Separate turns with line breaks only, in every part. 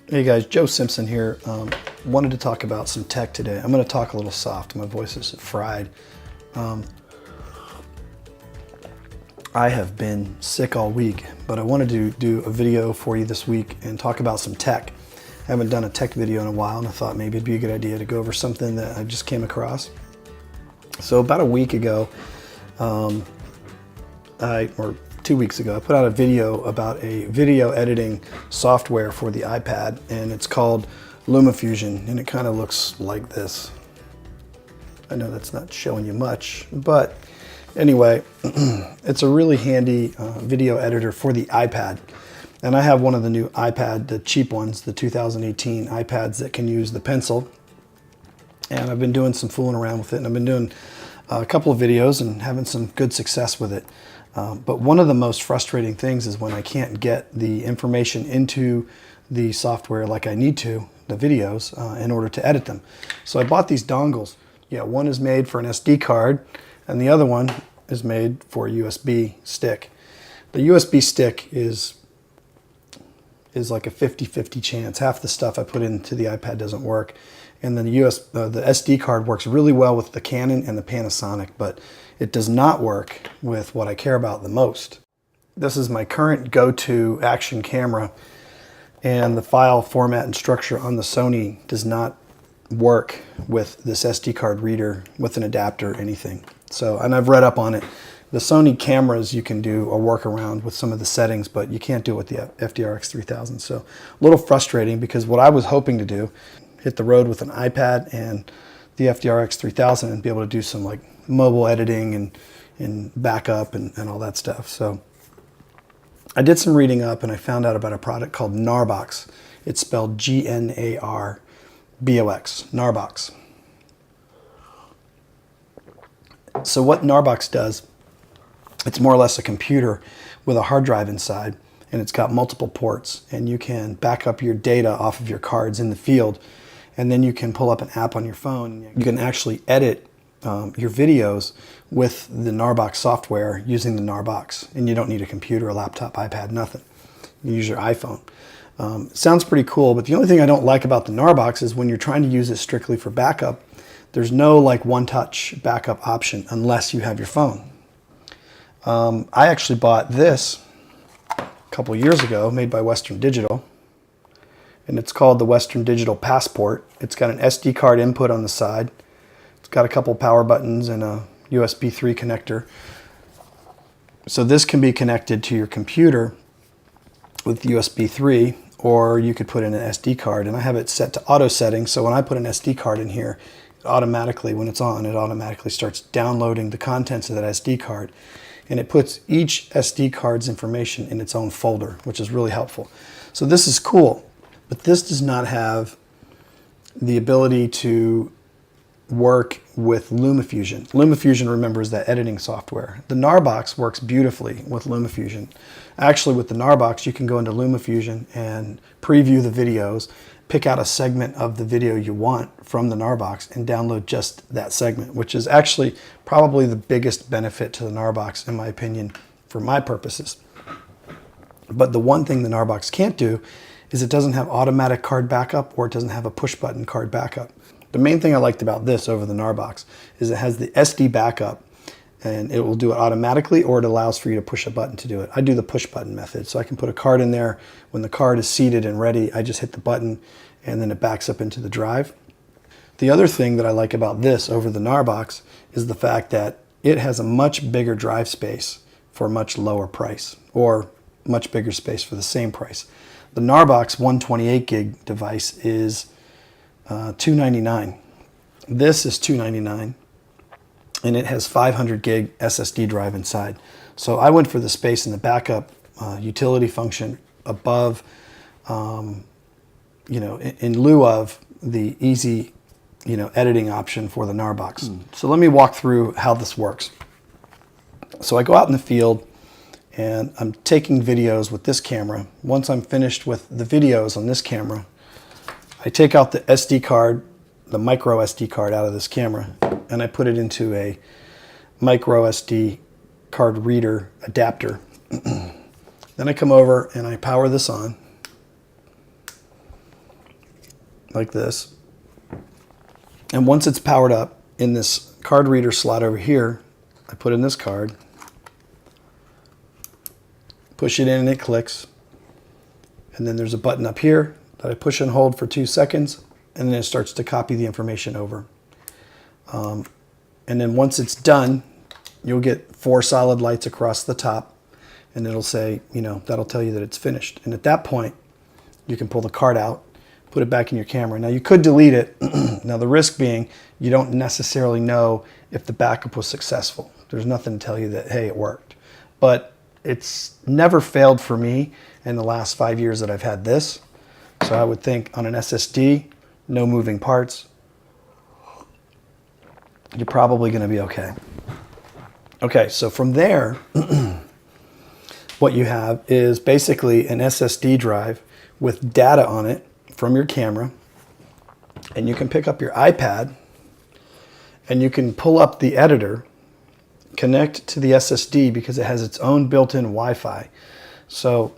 Hey guys, Joe Simpson here. Wanted to talk about some tech today. I'm going to talk a little soft. My voice is fried. I have been sick all week, but I wanted to do a video for you this week and talk about some tech. I haven't done a tech video in a while, and I thought maybe it'd be a good idea to go over something that I just came across. So about a week ago, or 2 weeks ago, I put out a video about a video editing software for the iPad, and it's called LumaFusion, and it kind of looks like this. I know that's not showing you much, but anyway, it's a really handy video editor for the iPad. And I have one of the new iPad, the cheap ones, the 2018 iPads that can use the pencil. And I've been doing some fooling around with it, and I've been doing a couple of videos and having some good success with it. But one of the most frustrating things is when I can't get the information into the software like I need to, the videos, in order to edit them. So I bought these dongles. Yeah, one is made for an SD card, and the other one is made for a USB stick. The USB stick is like a 50-50 chance. Half the stuff I put into the iPad doesn't work. And then the SD card works really well with the Canon and the Panasonic, but it does not work with what I care about the most. This is my current go-to action camera, and the file format and structure on the Sony does not work with this SD card reader with an adapter or anything. So, and I've read up on it. The Sony cameras, you can do a workaround with some of the settings, but you can't do it with the FDRX 3000. So a little frustrating, because what I was hoping to do, hit the road with an iPad and the FDRX 3000 and be able to do some like mobile editing and backup and all that stuff. So I did some reading up, and I found out about a product called Gnarbox. It's spelled Gnarbox, Gnarbox. So what Gnarbox does, it's more or less a computer with a hard drive inside, and it's got multiple ports, and you can back up your data off of your cards in the field, and then you can pull up an app on your phone. You can actually edit your videos with the Gnarbox software using the Gnarbox, and you don't need a computer, a laptop, iPad, nothing. You use your iPhone. Sounds pretty cool, but the only thing I don't like about the Gnarbox is when you're trying to use it strictly for backup, there's no like one-touch backup option unless you have your phone. I actually bought this a couple years ago, made by Western Digital, and it's called the Western Digital Passport. It's got an SD card input on the side. It's got a couple power buttons and a USB 3 connector. So this can be connected to your computer with USB 3, or you could put in an SD card, and I have it set to auto settings, so when I put an SD card in here, it automatically, when it's on, it automatically starts downloading the contents of that SD card, and it puts each SD card's information in its own folder, which is really helpful. So this is cool, but this does not have the ability to work with LumaFusion. LumaFusion, remember, is that editing software. The Gnarbox works beautifully with LumaFusion. Actually, with the Gnarbox, you can go into LumaFusion and preview the videos, pick out a segment of the video you want from the Gnarbox, and download just that segment, which is actually probably the biggest benefit to the Gnarbox, in my opinion, for my purposes. But the one thing the Gnarbox can't do is it doesn't have automatic card backup, or it doesn't have a push button card backup. The main thing I liked about this over the Gnarbox is it has the SD backup, and it will do it automatically, or it allows for you to push a button to do it. I do the push button method, so I can put a card in there. When the card is seated and ready, I just hit the button, and then it backs up into the drive. The other thing that I like about this over the Gnarbox is the fact that it has a much bigger drive space for a much lower price, or much bigger space for the same price. The Gnarbox 128 gig device is $299. This is $299, and it has 500 gig SSD drive inside. So I went for the space and the backup utility function above, in lieu of the easy, editing option for the Gnarbox. So let me walk through how this works. So I go out in the field, and I'm taking videos with this camera. Once I'm finished with the videos on this camera, I take out the SD card, the micro SD card out of this camera, and I put it into a micro SD card reader adapter. Then I come over and I power this on. like this. And once it's powered up, in this card reader slot over here, I put in this card, push it in and it clicks. And then there's a button up here that I push and hold for 2 seconds, and then it starts to copy the information over. And then once it's done, you'll get 4 solid lights across the top, and it'll say, you know, that'll tell you that it's finished. And at that point, you can pull the card out, put it back in your camera. Now you could delete it. Now the risk being you don't necessarily know if the backup was successful. There's nothing to tell you that, hey, it worked. But it's never failed for me in the last 5 years that I've had this. So I would think on an SSD, no moving parts, you're probably going to be okay. Okay, so from there, what you have is basically an SSD drive with data on it from your camera, and you can pick up your iPad and you can pull up the editor, connect to the SSD because it has its own built-in Wi-Fi. So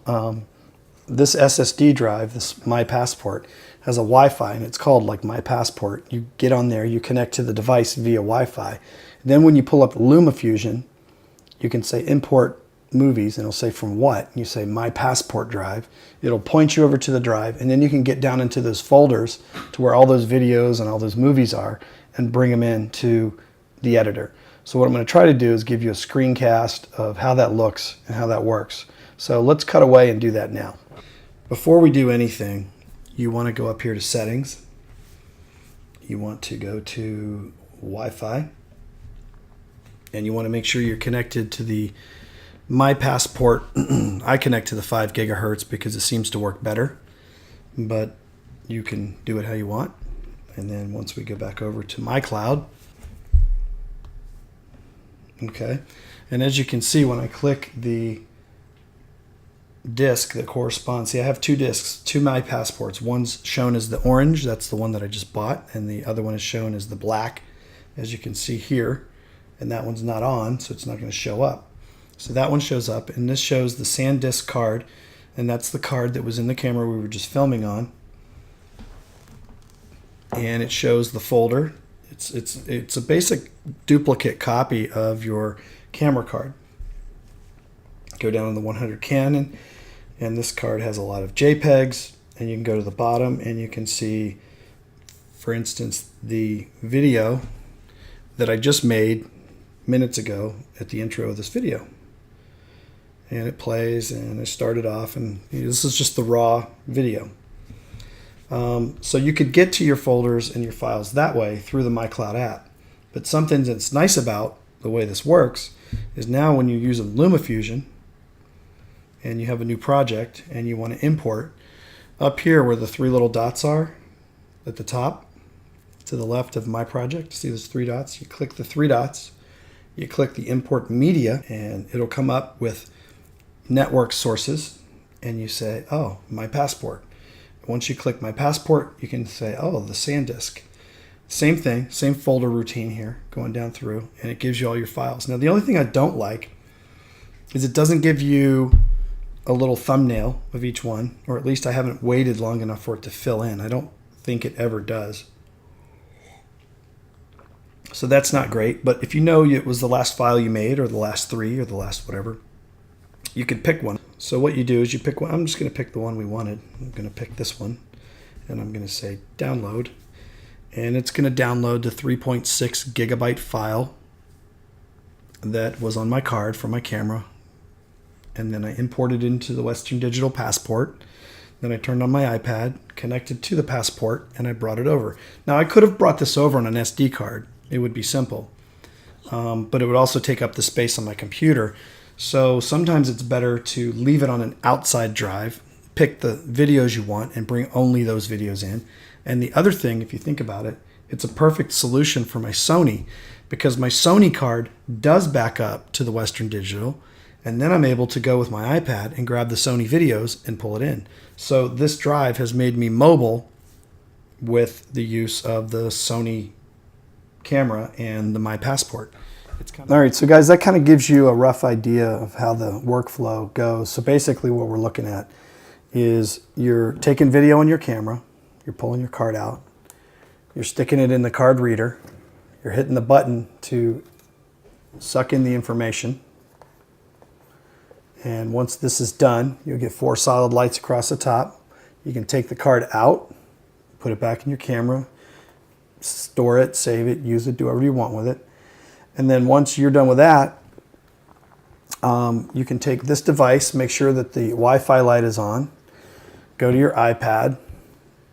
this SSD drive, this My Passport, has a Wi-Fi, and it's called like My Passport. You get on there, you connect to the device via Wi-Fi. Then when you pull up LumaFusion, you can say import movies, and it'll say from what? And you say My Passport drive. It'll point you over to the drive, and then you can get down into those folders to where all those videos and all those movies are and bring them into the editor. So what I'm going to try to do is give you a screencast of how that looks and how that works. So let's cut away and do that now. Before we do anything, you want to go up here to settings. You want to go to Wi-Fi, and you want to make sure you're connected to the My Passport. I connect to the 5 gigahertz because it seems to work better, but you can do it how you want. And then once we go back over to my cloud, okay, and as you can see, when I click the disk that corresponds, see, I have 2 disks, 2 My Passports. One's shown as the orange, that's the one that I just bought, and the other one is shown as the black, as you can see here, and that one's not on, so it's not going to show up. So that one shows up, and this shows the SanDisk card, and that's the card that was in the camera we were just filming on. And it shows the folder. It's a basic duplicate copy of your camera card. Go down on the 100 Canon, and this card has a lot of JPEGs, and you can go to the bottom and you can see, for instance, the video that I just made minutes ago at the intro of this video. And it plays, and I started off, and this is just the raw video. So you could get to your folders and your files that way through the MyCloud app. But something that's nice about the way this works is now when you use a LumaFusion and you have a new project and you want to import, up here where the 3 little dots are at the top to the left of my project, see those 3 dots? You click the 3 dots, you click the import media, and it'll come up with network sources, and you say, oh, My Passport. Once you click My Passport, you can say, oh, the SanDisk. Same thing, same folder routine here, going down through, and it gives you all your files. Now, the only thing I don't like is it doesn't give you a little thumbnail of each one, or at least I haven't waited long enough for it to fill in. I don't think it ever does. So that's not great, but if you know it was the last file you made, or the last 3, or the last whatever, you could pick one. So what you do is you pick one. I'm just going to pick the one we wanted. I'm going to pick this one, and I'm going to say download, and it's going to download the 3.6 gigabyte file that was on my card from my camera, and then I imported into the Western Digital Passport. Then I turned on my iPad, connected to the Passport, and I brought it over. Now I could have brought this over on an SD card. It would be simple, but it would also take up the space on my computer. So sometimes it's better to leave it on an outside drive, pick the videos you want, and bring only those videos in. And the other thing, if you think about it, it's a perfect solution for my Sony, because my Sony card does back up to the Western Digital, and then I'm able to go with my iPad and grab the Sony videos and pull it in. So this drive has made me mobile with the use of the Sony camera and the My Passport. All right, so guys, that kind of gives you a rough idea of how the workflow goes. So basically what we're looking at is you're taking video on your camera, you're pulling your card out, you're sticking it in the card reader, you're hitting the button to suck in the information. And once this is done, you'll get 4 solid lights across the top. You can take the card out, put it back in your camera, store it, save it, use it, do whatever you want with it. And then once you're done with that, you can take this device, make sure that the Wi-Fi light is on, go to your iPad,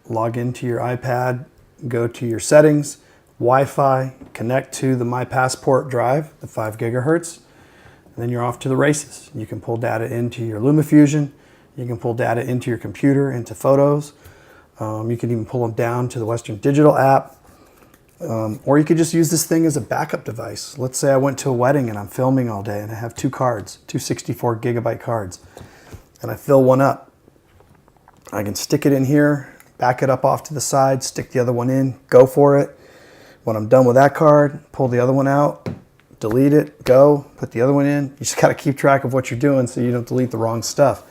log into your iPad, go to your settings, Wi-Fi, connect to the My Passport drive, the 5 gigahertz, and then you're off to the races. You can pull data into your LumaFusion, you can pull data into your computer, into photos, you can even pull them down to the Western Digital app, or you could just use this thing as a backup device. Let's say I went to a wedding and I'm filming all day and I have 2 cards, 2 64 gigabyte cards, and I fill one up. I can stick it in here, back it up off to the side, stick the other one in, go for it. When I'm done with that card, pull the other one out, delete it, go, put the other one in. You just got to keep track of what you're doing so you don't delete the wrong stuff.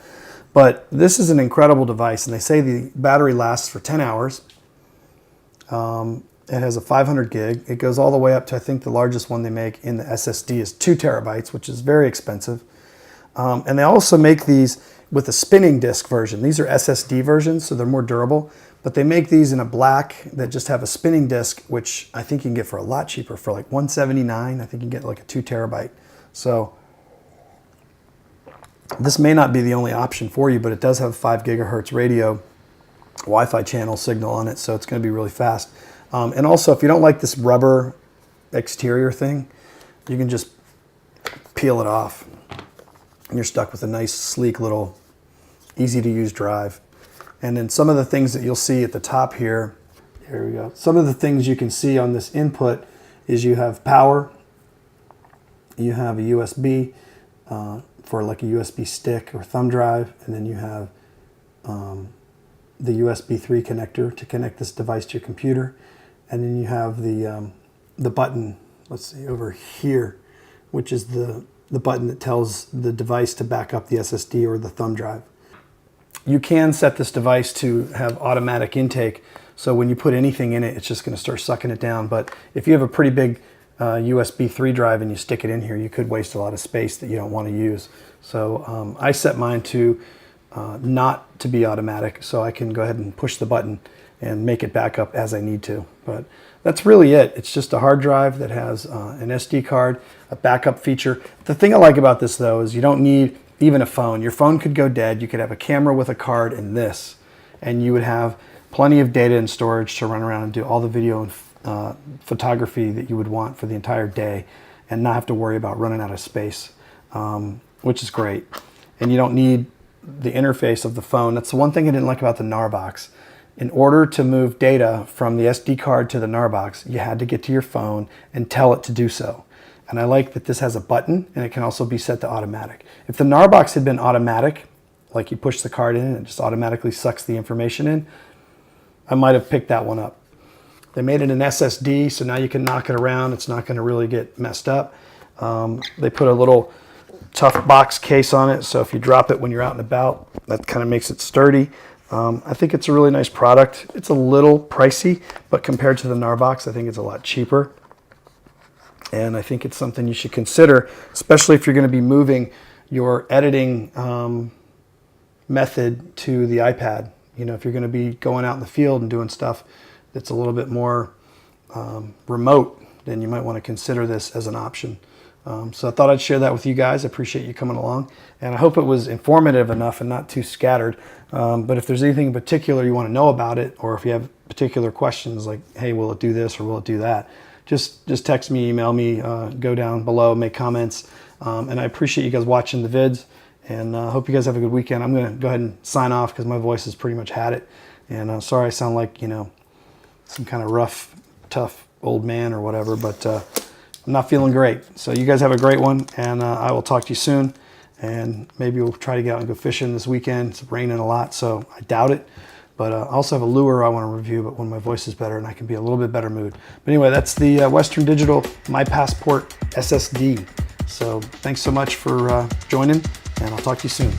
But this is an incredible device, and they say the battery lasts for 10 hours. It has a 500 gig. It goes all the way up to, I think the largest one they make in the SSD is 2 terabytes, which is very expensive. And they also make these with a spinning disk version. These are SSD versions, so they're more durable. But they make these in a black that just have a spinning disk, which I think you can get for a lot cheaper, for like $179. I think you can get like a 2 terabyte. So this may not be the only option for you, but it does have 5 gigahertz radio Wi-Fi channel signal on it, so it's going to be really fast. And also, if you don't like this rubber exterior thing, you can just peel it off. And you're stuck with a nice, sleek little, easy-to-use drive. And then some of the things that you'll see at the top here, here we go. Some of the things you can see on this input is you have power, you have a USB for like a USB stick or thumb drive, and then you have the USB 3 connector to connect this device to your computer. And then you have the button, let's see, over here, which is the button that tells the device to back up the SSD or the thumb drive. You can set this device to have automatic intake, so when you put anything in it, it's just going to start sucking it down. But if you have a pretty big USB 3 drive and you stick it in here, you could waste a lot of space that you don't want to use. So I set mine to not to be automatic, so I can go ahead and push the button and make it back up as I need to. But that's really it. It's just a hard drive that has an SD card, a backup feature. The thing I like about this though is you don't need even a phone. Your phone could go dead. You could have a camera with a card in this, and you would have plenty of data and storage to run around and do all the video and photography that you would want for the entire day and not have to worry about running out of space, which is great. And you don't need the interface of the phone. That's the one thing I didn't like about the Gnarbox. In order to move data from the SD card to the Gnarbox, you had to get to your phone and tell it to do so. And I like that this has a button and it can also be set to automatic. If the Gnarbox had been automatic, like you push the card in and it just automatically sucks the information in, I might have picked that one up. They made it an SSD, so now you can knock it around. It's not going to really get messed up. They put a little tough box case on it, so if you drop it when you're out and about, that kind of makes it sturdy. I think it's a really nice product. It's a little pricey, but compared to the Gnarbox, I think it's a lot cheaper. And I think it's something you should consider, especially if you're going to be moving your editing method to the iPad. You know, if you're going to be going out in the field and doing stuff that's a little bit more remote, then you might want to consider this as an option. So I thought I'd share that with you guys. I appreciate you coming along, and I hope it was informative enough and not too scattered. But if there's anything in particular you want to know about it, or if you have particular questions like, hey, will it do this or will it do that, just text me, email me, go down below, make comments. And I appreciate you guys watching the vids, and I hope you guys have a good weekend. I'm going to go ahead and sign off because my voice has pretty much had it. And sorry I sound like, you know, some kind of rough, tough old man or whatever, but I'm not feeling great. So you guys have a great one, and I will talk to you soon. And maybe we'll try to get out and go fishing this weekend. It's raining a lot, so I doubt it. But I also have a lure I want to review, but when my voice is better and I can be a little bit better mood. But anyway, that's the Western Digital My Passport SSD. So thanks so much for joining, and I'll talk to you soon.